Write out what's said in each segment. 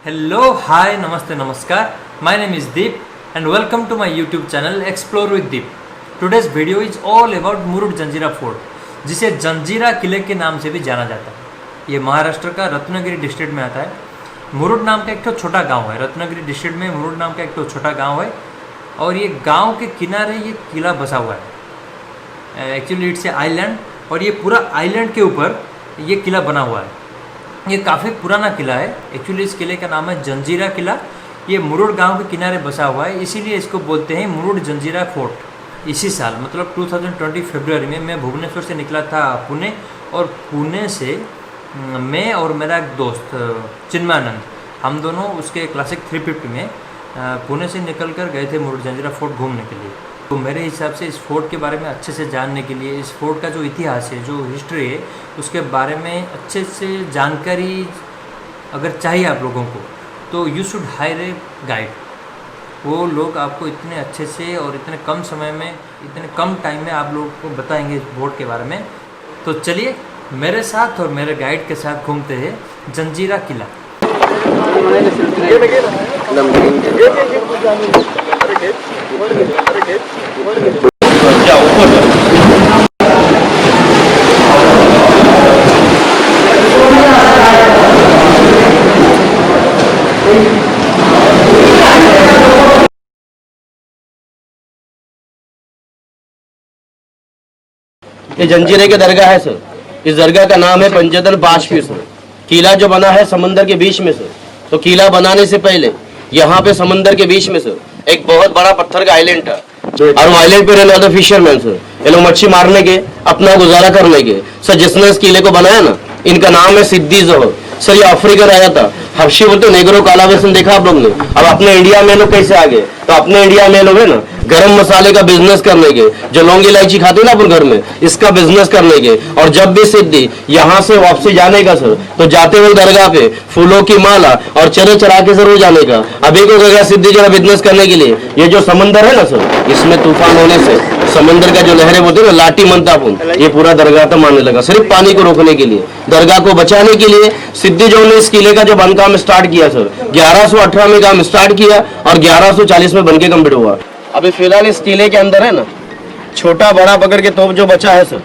Hello, hi, namaste, namaskar. My name is Deep and welcome to my YouTube channel Explore with Deep. Today's video is all about Murud Janjira fort, जिसे जंजीरा किले के नाम से भी जाना जाता है। ये महाराष्ट्र का रत्नागिरी डिस्ट्रिक्ट में आता है। मुरुड नाम का एक तो छोटा गांव है। रत्नागिरी डिस्ट्रिक्ट में मुरुड नाम का एक तो छोटा गांव है और ये गांव के किनारे ये किला बसा हुआ है। एक्चुअली इट्स ए आइलैंड और ये पूरा आइलैंड के ऊपर ये किला बना हुआ है। ये काफ़ी पुराना किला है। एक्चुअली इस किले का नाम है जंजीरा किला। ये मुरुड गांव के किनारे बसा हुआ है, इसीलिए इसको बोलते हैं मुरुड जंजीरा फोर्ट। इसी साल मतलब 2020 फरवरी में मैं भुवनेश्वर से निकला था पुणे, और पुणे से मैं और मेरा एक दोस्त चिन्मयानंद, हम दोनों उसके क्लासिक 350 में पुणे से निकल कर गए थे मुरुड जंजीरा फोर्ट घूमने के लिए। तो मेरे हिसाब से इस फोर्ट के बारे में अच्छे से जानने के लिए, इस फोर्ट का जो इतिहास है, जो हिस्ट्री है, उसके बारे में अच्छे से जानकारी अगर चाहिए आप लोगों को, तो you should higher a guide. वो लोग आपको इतने अच्छे से और इतने कम समय में, इतने कम टाइम में आप लोगों को बताएंगे इस फोर्ट के बारे में। तो चलिए मेरे साथ और मेरे गाइड के साथ घूमते हैं जंजीरा किला। ये जंजीरे के दरगाह है सर। इस दरगाह का नाम है पंजतन बाशपी सर। किला जो बना है समंदर के बीच में सर। तो किला बनाने से पहले यहाँ पे समंदर के बीच में सर एक बहुत बड़ा पत्थर का आइलैंड था, और आइलैंड पे रहने वाले फिशरमैन सर, ये लोग मच्छी मारने के, अपना गुजारा करने के सर। जिसने इस किले को बनाया ना, इनका नाम है सिद्दी जोहर सर। ये अफ्रीकन आया था, हबशी बोलते नेगरो काला बेसन देखा आप लोग ने। अब अपने इंडिया में लोग कैसे आ गए, तो अपने इंडिया में लोग है ना गरम मसाले का बिजनेस करने के, जो लौंग इलायची खाते हैं ना अपन घर में, इसका बिजनेस करने के। और जब भी सिद्धि यहाँ से वापसी जाने का सर, तो जाते हुए दरगाह पे फूलों की माला और चने चढ़ा के जरूर जाने का। अभी को गया सिद्धि जरा बिजनेस करने के लिए। ये जो समंदर है ना सर, इसमें तूफान होने से समंदर का जो लहरें बोलते हैं ना, लाठी मंतापुन, ये पूरा दरगाह तक मारने लगा, सिर्फ पानी को रोकने के लिए, दरगाह को बचाने के लिए। सिद्धि जो ने इस किले का जो बांधकाम स्टार्ट किया सर, 1118 में काम स्टार्ट किया और 1140 में बनके कंप्लीट हुआ। अभी फिलहाल इस किले के अंदर है ना, छोटा बड़ा पकड़ के तोप जो बचा है सर,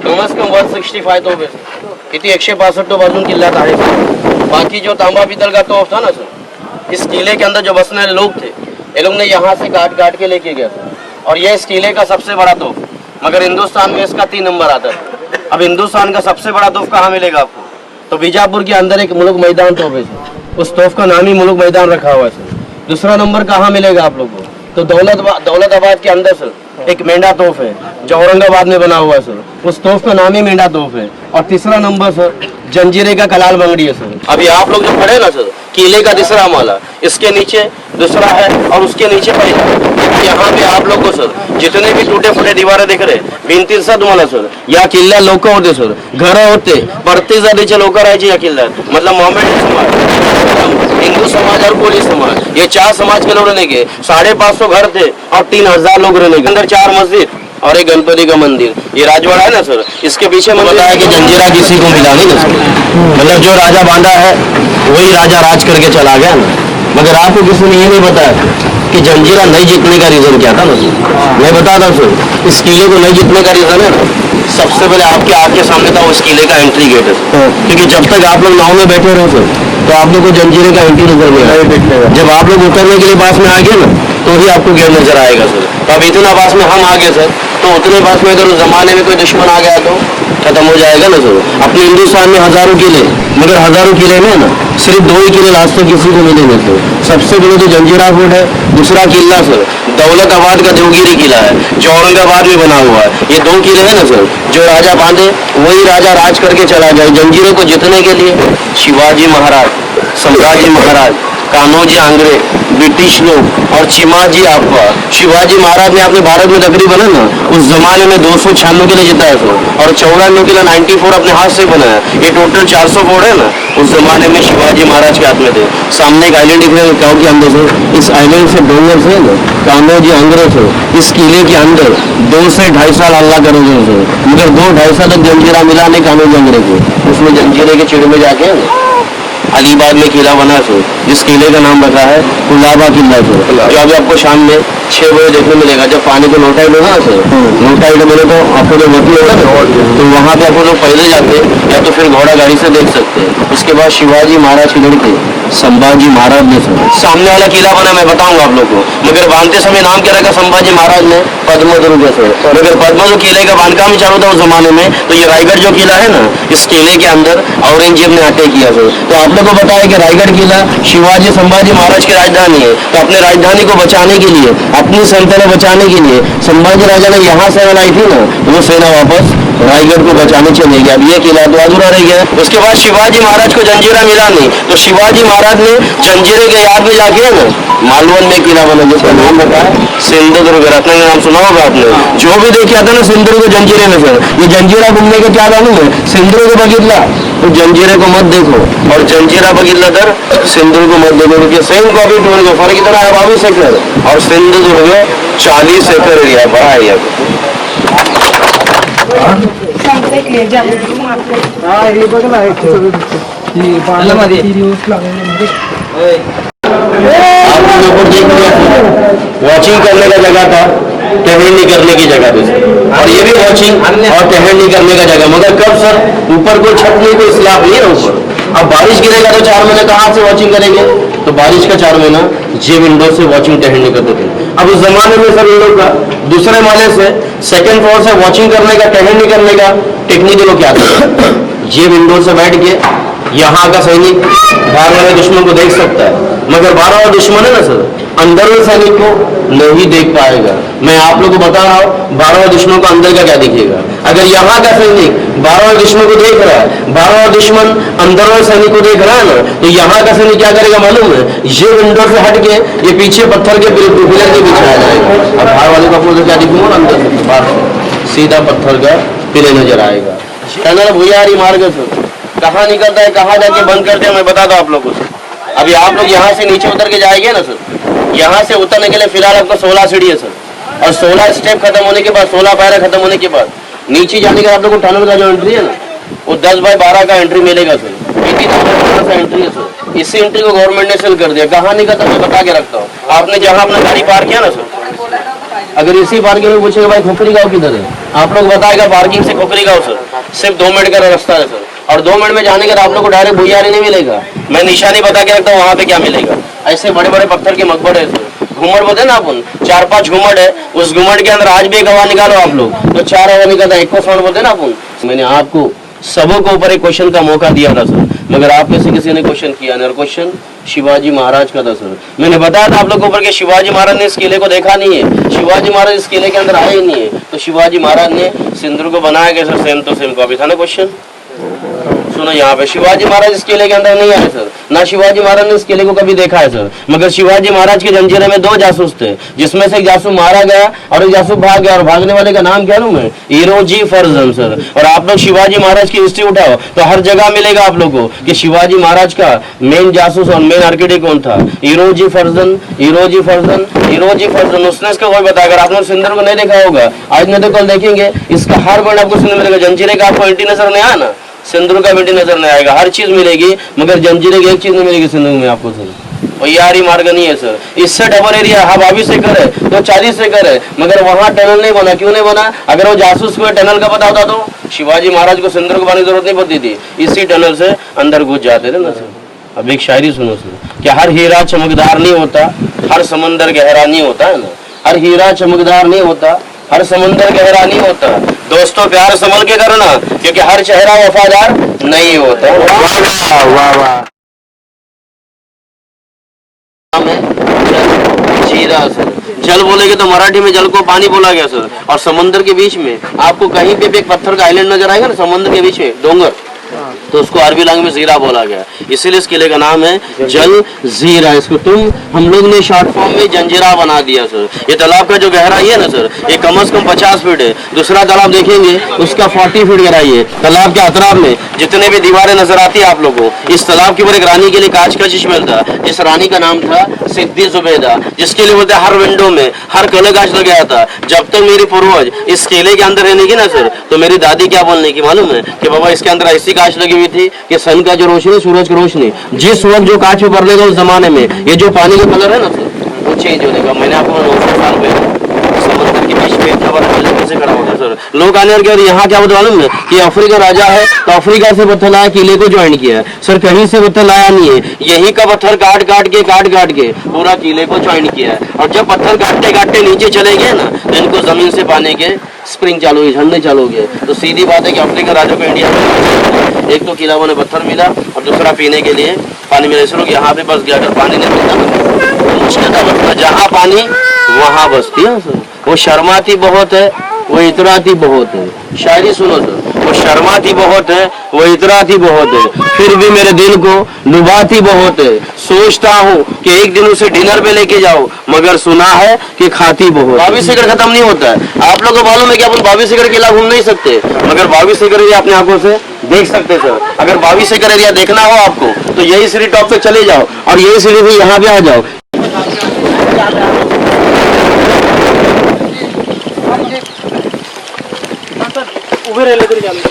कम से कम 165 तोप है सर। किती 165 तोप अजून किल्ल्यात आहे सर। बाकी जो तांबा पीतल का तोप था ना सर, इस किले के अंदर जो बसने वाले लोग थे, ये लोग ने यहाँ से काट काट के लेके गया सर। और ये इस किले का सबसे बड़ा तोप, मगर हिंदुस्तान में इसका 3 नंबर आता है। अब हिंदुस्तान का सबसे बड़ा तोप कहाँ मिलेगा आपको, तो बीजापुर के अंदर एक मुल्क मैदान तोप है सर। उस तोप का नाम ही मुल्क मैदान रखा हुआ है सर। दूसरा नंबर कहाँ मिलेगा आप लोग को, तो दौलताबाद के अंदर सर एक मेंढा तोप है, जो औरंगाबाद में बना हुआ है सर। उस तोप का नाम ही मेंढा तोप है। और तीसरा नंबर सर जंजीरे का कलाल बंगड़ी है सर। अभी आप लोग जो खड़े ना सर, किले का तीसरा माला, इसके नीचे दूसरा है और उसके नीचे पहला। यहाँ पे आप लोग को सर जितने भी टूटे फूटे दीवारें दिख रहे, भिंती तुम्हाला सर, या किल्ला लोक होते सर, घर होते, परती जातीचे लोक राहायचे या किल्ल्यात। मतलब मोमेंट समाज, हिंदू समाज और कोली समाज, ये 4 समाज के लोग रहने के। 550 घर थे और 3000 लोग रहने के। अंदर 4 मस्जिद और एक गणपति का मंदिर। ये राजवाड़ा है ना सर, इसके पीछे मैं बताया कि जंजीरा किसी को मिला नहीं ना सर। मतलब जो राजा बांधा है वही राजा राज करके चला गया ना। मगर आपको किसी ने ये नहीं बताया कि जंजीरा नहीं जीतने का रीजन क्या था ना सर। मैं बताता हूँ सर, इस किले को नहीं जीतने का रीजन है ना, सबसे पहले आपके आँख के सामने था उस किले का एंट्री गेट है। क्योंकि जब तक आप लोग नाव में बैठे रहो सर, तो आप लोग को जंजीरे का एंट्री नजर नहीं आएगा। जब आप लोग उतरने के लिए पास में आ गए ना, तो ही आपको गेट नजर आएगा सर। तो अब इतना पास में हम आ गए सर, तो उतने पास में अगर उस जमाने में कोई दुश्मन आ गया तो खत्म हो जाएगा ना सर। अपने हिंदुस्तान में हजारों किले, मगर हजारों किले में ना सिर्फ 2 ही किले लास्ट तक किसी को मिलेंगे सर। सबसे बड़े तो जंजीरा फोर्ट है, दूसरा किला सर दौलताबाद का देवगिरी किला है जो औरंगाबाद में बना हुआ है। ये 2 किले हैं ना सर, जो राजा बांधे वही राजा राज करके चला गया। जंजीरों को जीतने के लिए शिवाजी महाराज, सम्राजी महाराज, कान्होजी आंग्रे, ब्रिटिश लोग और चिमाजी आपका शिवाजी महाराज ने अपने भारत में तकरीबन है ना उस जमाने में 296 किले जीता है सर, और 94 किला 94 अपने हाथ से बनाया। ये टोटल 400 फोर्ट है ना उस जमाने में शिवाजी महाराज के हाथ में थे। सामने एक आइलैंड दिख रहा है गाँव के अंदर से, इस आइलैंड से डोंगर से ना कान्होजी आंग्रे से इस किले के अंदर 2 से 2.5 साल अल्लाह करोगे सर, मगर 2-2.5 साल तक जंजीरा मिला नहीं कान्होजी आंग्रे को। उसमें जंजीरे के चिड़ में जाके अलीबाग में किला बना सो, जिस किले का नाम रखा है कुलाबा किला सो, जो अभी आपको शाम में 6 बजे देखने मिलेगा। जब पानी को नोटाइड होगा सर, नोटाइड मिले तो आपको जो वती होगा ना तो वहाँ पे आपको लोग पैदल जाते या तो फिर घोड़ा गाड़ी से देख सकते हैं। उसके बाद शिवाजी महाराज के लड़के संभाजी महाराज ने सर सामने वाला किला बना, मैं बताऊंगा आप लोग को, मगर बांधते समय नाम क्या रखा संभाजी महाराज ने पद्मदुर्ग सर। मगर पद्मदुर्ग किले का बांधकाम ही चालू था उस जमाने में, तो ये रायगढ़ जो किला है ना इस किले के अंदर औरंगजेब ने अटैक किया सर। तो आप लोग को बताया कि रायगढ़ किला शिवाजी संभाजी महाराज की राजधानी है, तो अपने राजधानी को बचाने के लिए, अपनी सल्तनत बचाने के लिए संभाजी राजा ने यहाँ सेना लाई थी ना, तो वो सेना वापस रायगढ़ को बचाने चले गया। अब ये किला तो अधूरा रह गया। उसके बाद शिवाजी महाराज को जंजीरा मिला नहीं, तो शिवाजी महाराज ने जंजीरे के याद में जाके ना मालवन में किला बना, जिसका नाम रखा है सिंधुदुर्ग। रत्न का नाम सुना होगा आपने, जो भी देखा था ना सिंधुदुर्ग जंजीरे में सर, ये जंजीरा घूमने के क्या मालूम है, सिंधुदुर्ग बगितला तो जंजीरे को मत देखो, और जंजीरा बगितला तर सिंधुदुर्ग को मत देखो, क्योंकि सेम कॉपी टूर का फर्क इतना है 22 एकड़ और सिंधुदुर्ग 40 एकड़ एरिया है, बड़ा एरिया। वॉचिंग करने का जगह था, टहलनी करने की जगह थी, और ये भी वॉचिंग और टहलनी करने का जगह। मगर कब सर ऊपर कोई छत नहीं, कोई स्लैब नहीं है ऊपर। अब बारिश गिरेगा तो 4 महीने कहाँ से वॉचिंग करेंगे, तो बारिश का 4 महीना ये विंडो से वॉचिंग टहलनी करते थे। अब उस जमाने में सर इन लोग का दूसरे माले से 2nd फ्लोर से वॉचिंग करने का, टहलनी करने का टेक्निक लोग क्या था, ये विंडो से बैठ के यहाँ का सैनिक बाहर वाले दुश्मन को देख सकता है, मगर बाहर वाला दुश्मन है ना सर अंदर वाले सैनिक को नहीं देख पाएगा। मैं आप लोग को बता रहा हूँ बाहर वाले दुश्मन को अंदर का क्या दिखेगा। अगर यहाँ का सैनिक बाहर वाले दुश्मन को देख रहा है, बाहर वाला दुश्मन अंदर वाले सैनिक को देख रहा है ना, तो यहाँ का सैनिक क्या करेगा मालूम है, ये विंडो से हट के ये पीछे पत्थर के पिलर के पीछे आ जाएगा, और बाहर वाले का आपको क्या दिखेगा अंदर से बाहर से सीधा पत्थर का पिलर नजर आएगा। टनल भुयारी मार्ग कहाँ निकलता है, कहाँ जाके बंद करते हैं, मैं बताता हूँ आप लोगों को। अभी आप लोग यहाँ से नीचे उतर के जाएंगे ना सर, यहाँ से उतरने के लिए फिलहाल आपको 16 सीढ़ी है सर, और 16 स्टेप खत्म होने के बाद, 16 पायरा खत्म होने के बाद नीचे जाने के बाद आप लोग को टनल का जो एंट्री है ना वो 10 बाय 12 का एंट्री मिलेगा सर। इतनी एंट्री है सर, इसी एंट्री को गवर्नमेंट ने सेल कर दिया। कहाँ निकलता मैं बता के रखता हूँ। आपने जहाँ अपना गाड़ी पार्क किया ना सर, अगर इसी पार्किंग में पूछेगा भाई खोखरी गाँव किधर है, आप लोग बताएगा पार्किंग से खोखरी गाँव सर सिर्फ 2 मिनट का रास्ता है सर, और 2 मिनट में जाने के बाद आप लोग को डायरेक्ट भुयारी नहीं मिलेगा। मैं निशानी बता के रखता हूँ वहाँ पे क्या मिलेगा। ऐसे बड़े बड़े पत्थर के मकबरे है सर, घूमट बोलते हैं ना अपन, 4-5 घूमट है, उस घूमट के अंदर आज भी एक हवा निकालो आप लोग तो 4 हवा निकलता है, 1 साउंड बोलते हैं ना अपन। मैंने आपको सबों के ऊपर एक क्वेश्चन का मौका दिया था सर, मगर आप में से किसी ने क्वेश्चन किया नहीं, और क्वेश्चन शिवाजी महाराज का था सर। मैंने बताया था आप लोगों को ऊपर कि शिवाजी महाराज ने इस किले को देखा नहीं है, शिवाजी महाराज इस किले के अंदर आए ही नहीं है, तो शिवाजी महाराज ने सिंदूर को बनाया गया सर, सेम तो सेम कॉपी था ना क्वेश्चन। सुनो यहाँ पे शिवाजी महाराज इस किले के अंदर नहीं आए सर, ना शिवाजी महाराज ने इस किले को कभी देखा है सर, मगर शिवाजी महाराज के जंजीरे में 2 जासूस थे, जिसमें से एक जासूस मारा गया और एक जासूस भाग गया, और भागने वाले का नाम क्या है हीरोजी फर्जन सर। और आप लोग शिवाजी महाराज की हिस्ट्री उठाओ तो हर जगह मिलेगा आप लोग को कि शिवाजी महाराज का मेन जासूस और मेन आर्किटेक्ट कौन था, हीरोजी फर्जन, हीरोजी फर्जन, हीरोजी फर्जन। उसने इसका कोई बताया, अगर आपने सिंदूर को नहीं देखा होगा आज नहीं तो कल देखेंगे, इसका हर वर्ड आपको सुनने मिलेगा। जंजीरे का आपको एंटी नजर नहीं आया ना, सिंदूर का बेटी नजर नहीं आएगा, हर चीज मिलेगी, मगर जंजीरे की एक चीज नहीं मिलेगी सिंदूर में आपको सर, भुयारी मार्ग नहीं है सर। इससे डबल एरिया हाँ 22 एकड़ है तो 40 एकड़ है, मगर वहाँ टनल नहीं बना। क्यों नहीं बना? अगर वो जासूस को टनल का पता होता तो शिवाजी महाराज को सिंदूर को बनाने की जरूरत नहीं पड़ती थी, इसी टनल से अंदर घुस जाते थे ना सर। अब एक शायरी सुनो सर, कि हर हीरा चमकदार नहीं होता, हर समंदर गहरा नहीं होता है ना, हर हीरा चमकदार नहीं होता, हर समुंदर गहरा नहीं होता। दोस्तों प्यार संभल के करना, क्योंकि हर चेहरा वफादार नहीं होता। वाह वाह वाह। जीरा सर, जल बोलेगे तो मराठी में जल को पानी बोला गया सर। और समुद्र के बीच में आपको कहीं पे भी एक पत्थर का आइलैंड नजर आएगा ना समुद्र के बीच में, डोंगर, तो उसको अरबी लैंग्वेज में जीरा बोला गया। इसीलिए इस किले का नाम है जल जीरा। इसको हम लोग ने शॉर्ट फॉर्म में जंजीरा बना दिया सर। ये तालाब का जो गहराई है ना सर, ये कम से कम 50 फीट है। दूसरा तालाब देखेंगे उसका 40 फीट गहराई है। तालाब के अतराफ में जितने भी दीवारें नजर आती है आप लोगों को, इस तालाब के ऊपर एक रानी के लिए कांच का चश्मा था, जिस रानी का नाम था सिद्दी जुबैदा, जिसके लिए बोलते हर विंडो में हर कलर कांच लग गया था। जब तक मेरी पूर्वज इस किले के अंदर रहने की ना सर, तो मेरी दादी क्या बोलने की मालूम है कि बाबा इसके अंदर ऐसी कांच लगी हुई थी कि सन का जो रोशनी, सूरज की रोशनी जिस वक्त जो कांच में बदलेगा उस जमाने में ये जो पानी का कलर है ना सर, वो चेंज होने का। मैंने आपको 900 साल पहले समंदर के बीच में इतना बड़ा किला कैसे खड़ा होगा सर। लोग आने और यहाँ क्या बता मालूम है कि अफ्रीका राजा है तो अफ्रीका से पत्थर लाया किले को ज्वाइन किया है सर। कहीं से पत्थर लाया नहीं है, यही का पत्थर काट काट के पूरा किले को ज्वाइन किया है। और जब पत्थर काटते काटते नीचे चले गए ना, तो इनको जमीन से पानी के स्प्रिंग चालू हुई, झरने चालू हो गए। तो सीधी बात है कि अफ्रीका राजा को इंडिया में एक तो किला बने पत्थर मिला और दूसरा पीने के लिए पानी मिला। इसलिए यहाँ पे बस गया, अगर पानी नहीं मिलता तो मुश्किल था बसना। जहाँ पानी वहाँ बसती है सर। वो शर्माती बहुत है, वो इतराती बहुत है। शायरी सुनो सर, वो शर्माती बहुत है, वो इतराती बहुत है, फिर भी मेरे दिल को लुभाती बहुत है। सोचता हूँ कि एक दिन उसे डिनर पे लेके जाओ, मगर सुना है कि खाती बहुत। 22 एकड़ खत्म नहीं होता है। आप लोगों को मालूम है कि अपन 22 एकड़ किला घूम नहीं सकते, मगर 22 एकड़ एरिया अपने आंखों से देख सकते सर। अगर 22 एकड़ एरिया देखना हो आपको तो यही सीढ़ी टॉप पे चले जाओ और यही सीढ़ी भी यहाँ पे आ जाओ। उभे राहिले तरी चालेल।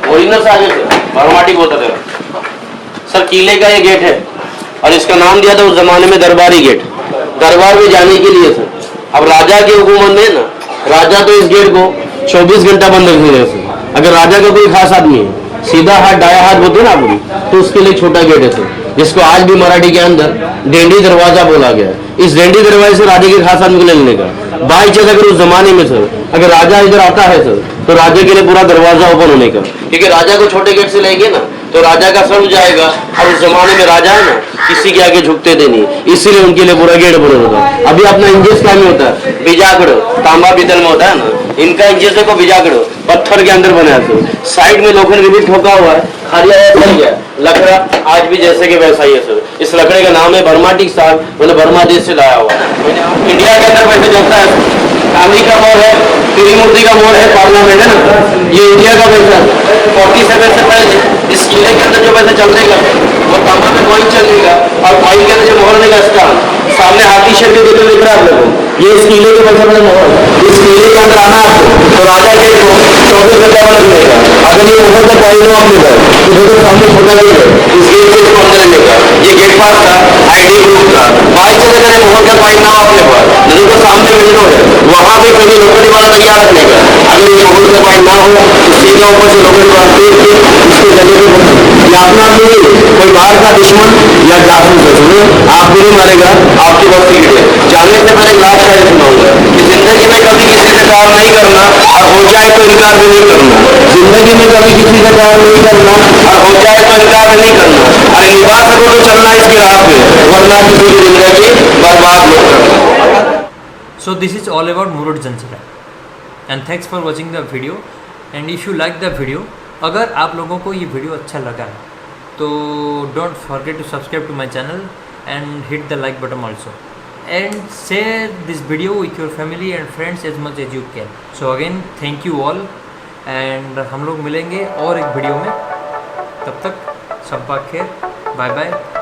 ओरिजिनल से आगे ऑटोमेटिक होता था सर। किले का ये गेट है और इसका नाम दिया था उस जमाने में दरबारी गेट, दरबार में जाने के लिए सर। अब राजा के हुकूमत में ना, राजा तो इस गेट को 24 घंटा बंद रखते हैं सर। अगर राजा का कोई खास आदमी है, सीधा हाथ डाया हाथ बोलते ना पूरी, तो उसके लिए छोटा गेट है सर, जिसको आज भी मराठी के अंदर डेंडी दरवाजा बोला गया है। इस डेंडी दरवाजे से राजा के खास आदमी को लेने का बाई चांस अगर उस जमाने में सर अगर राजा इधर आता है सर, तो राजा के लिए पूरा दरवाजा ओपन होने का, क्योंकि राजा को छोटे गेट से लेंगे ना तो राजा का सर जाएगा। और उस जमाने में राजा है ना किसी के आगे झुकते थे नहीं, इसीलिए उनके लिए पूरा गेट बना होता। अभी अपना इंजेस क्या में होता है, बिजाकड़ तांबा पीतल में होता है ना, इनका इंजेस देखो बिजाकड़ पत्थर के अंदर बना है। साइड में लोखंड रिबिट ठोका हुआ है, खाली लकड़ा आज भी जैसे कि वैसा ही है सर। इस लकड़े का नाम है बर्माटिक साग, मतलब बर्मा देश से लाया हुआ। इंडिया के अंदर वैसे चलता है, गांधी का मोड़ है, त्रिमूर्ति का मोड़ है, पार्लियामेंट है ना, ये इंडिया का पैसा 47 से पहले इस किले के अंदर जो पैसा चलने का वो तांबा में कॉइन चलेगा और कॉइन के अंदर जो मोहर का स्थान सामने हाथी शेर के दिख रहा है आप लोगों को, ये इस किले के पैसा वाला मोहर। इस किले के अंदर आना आपको तो राजा के 24 घंटा वाला मिलेगा। अगर ये मोहर का कॉइन हो आपके घर तो देखो सामने छोटा गेट है, इस गेट से इसको अंदर लेने का। ये गेट पास था आईडी ग्रुप का, बाई से अगर मोहर का कॉइन ना हो अपने पास, नहीं तो सामने विंडो है वहां पे कभी लोकड़ी वाला तैयार रखने का। अगर ये मोहर का कॉइन ना हो तो सीधा ऊपर से लोकड़ी वाला इसके जगह पे अपना नहीं, कोई बाहर का दुश्मन या जासूस है सुनो आप भी नहीं मारेगा, आपकी बहुत सीक्रेट है। जानने से पहले लास्ट शायद सुनाऊंगा कि जिंदगी में कभी किसी से प्यार नहीं करना और हो जाए तो इनकार भी नहीं करना। जिंदगी में कभी किसी से प्यार नहीं करना और हो जाए तो इनकार भी नहीं करना। अरे निभा सको तो चलना इसकी राह पे, वरना किसी की जिंदगी बर्बाद मत करना। So this is all about Murud Janjira. And thanks for watching the video. And if you like the video, अगर आप लोगों को ये वीडियो अच्छा लगा है तो don't forget to subscribe to my channel and hit the like button also and share this video with your family and friends as much as you can. So again thank you all and हम लोग मिलेंगे और एक video में। तब तक शब्बा खैर, bye bye.